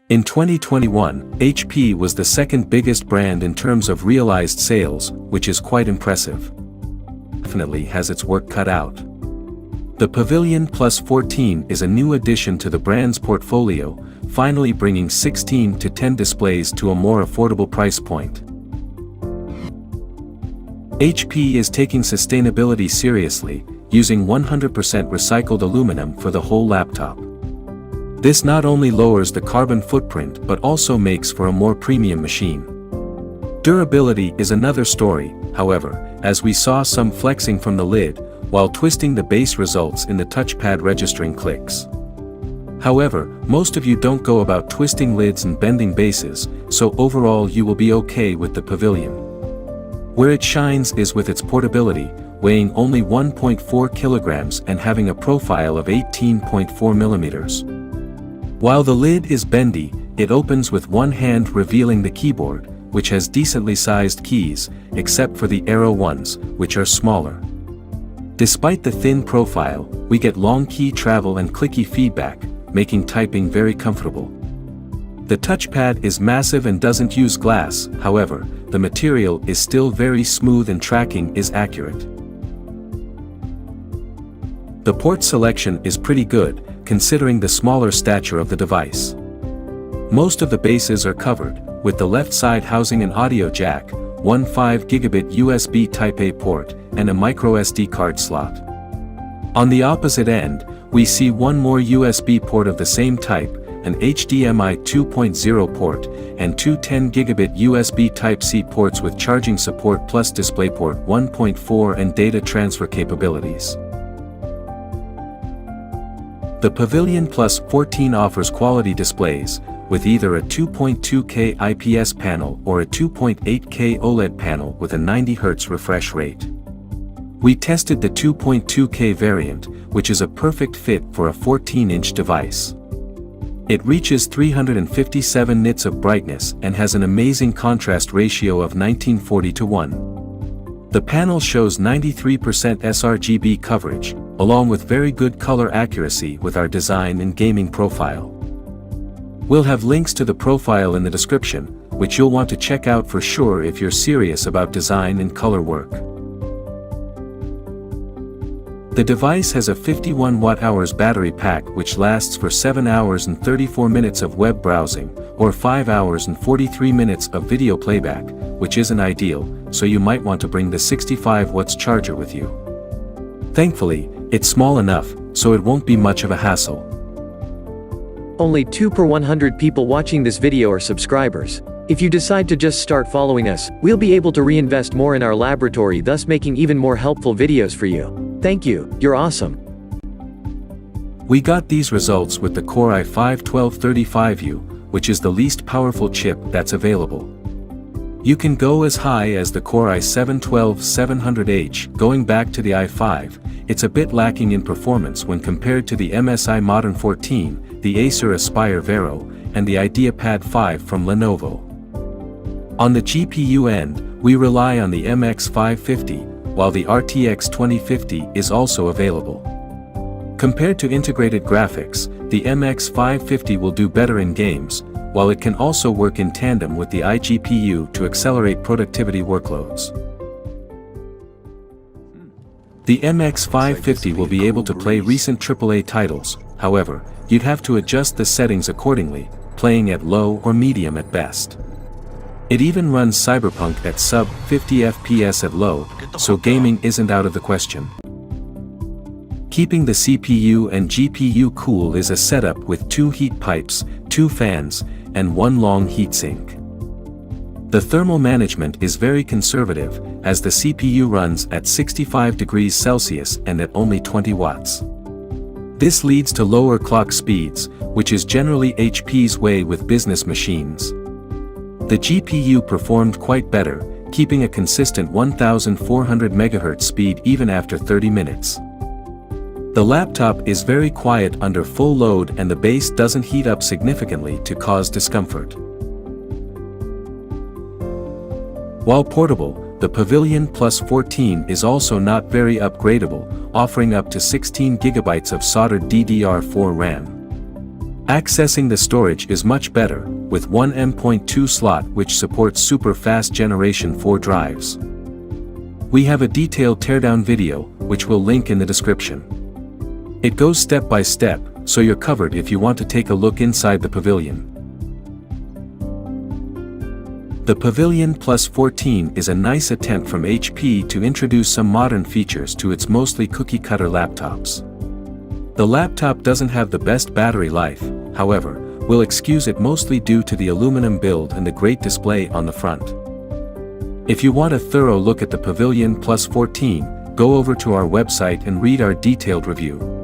In 2021, HP was the second biggest brand in terms of realized sales, which is quite impressive. Definitely has its work cut out. The Pavilion Plus 14 is a new addition to the brand's portfolio, finally bringing 16 to 10 displays to a more affordable price point. HP is taking sustainability seriously, using 100% recycled aluminum for the whole laptop. This not only lowers the carbon footprint but also makes for a more premium machine. Durability is another story, however, as we saw some flexing from the lid, while twisting the base results in the touchpad registering clicks. However, most of you don't go about twisting lids and bending bases, so overall you will be okay with the Pavilion. Where it shines is with its portability, weighing only 1.4 kilograms and having a profile of 18.4 millimeters. While the lid is bendy, it opens with one hand revealing the keyboard, which has decently sized keys, except for the arrow ones, which are smaller. Despite the thin profile, we get long key travel and clicky feedback, making typing very comfortable. The touchpad is massive and doesn't use glass, however, the material is still very smooth and tracking is accurate. The port selection is pretty good, considering the smaller stature of the device. Most of the bases are covered, with the left side housing an audio jack, one 5 gigabit USB Type-A port, and a microSD card slot. On the opposite end, we see one more USB port of the same type, an HDMI 2.0 port, and two 10 gigabit USB Type-C ports with charging support plus DisplayPort 1.4 and data transfer capabilities. The Pavilion Plus 14 offers quality displays, with either a 2.2K IPS panel or a 2.8K OLED panel with a 90 Hz refresh rate. We tested the 2.2K variant, which is a perfect fit for a 14-inch device. It reaches 357 nits of brightness and has an amazing contrast ratio of 1940:1. The panel shows 93% sRGB coverage, along with very good color accuracy with our design and gaming profile. We'll have links to the profile in the description, which you'll want to check out for sure if you're serious about design and color work. The device has a 51 watt-hours battery pack which lasts for 7 hours and 34 minutes of web browsing, or 5 hours and 43 minutes of video playback, which isn't ideal, so you might want to bring the 65 watts charger with you. Thankfully, it's small enough, so it won't be much of a hassle. Only 2 per 100 people watching this video are subscribers. If you decide to just start following us, we'll be able to reinvest more in our laboratory, thus making even more helpful videos for you. Thank you, you're awesome. We got these results with the Core i5-1355U, which is the least powerful chip that's available. You can go as high as the Core i7-12700H. Going back to the i5, it's a bit lacking in performance when compared to the MSI Modern 14, the Acer Aspire Vero, and the IdeaPad 5 from Lenovo. On the GPU end, we rely on the MX550, while the RTX 2050 is also available. Compared to integrated graphics, the MX550 will do better in games, while it can also work in tandem with the iGPU to accelerate productivity workloads. The MX550 will be able to play recent AAA titles, however, you'd have to adjust the settings accordingly, playing at low or medium at best. It even runs Cyberpunk at sub 50 FPS at low, so gaming isn't out of the question. Keeping the CPU and GPU cool is a setup with 2 heat pipes, 2 fans, and 1 long heatsink. The thermal management is very conservative, as the CPU runs at 65 degrees Celsius and at only 20 watts. This leads to lower clock speeds, which is generally HP's way with business machines. The GPU performed quite better, keeping a consistent 1400 MHz speed even after 30 minutes. The laptop is very quiet under full load and the base doesn't heat up significantly to cause discomfort. While portable, the Pavilion Plus 14 is also not very upgradable, offering up to 16 GB of soldered DDR4 RAM. Accessing the storage is much better, with one M.2 slot which supports super fast Generation 4 drives. We have a detailed teardown video, which we'll link in the description. It goes step by step, so you're covered if you want to take a look inside the Pavilion. The Pavilion Plus 14 is a nice attempt from HP to introduce some modern features to its mostly cookie-cutter laptops. The laptop doesn't have the best battery life, however, we'll excuse it mostly due to the aluminum build and the great display on the front. If you want a thorough look at the Pavilion Plus 14, go over to our website and read our detailed review.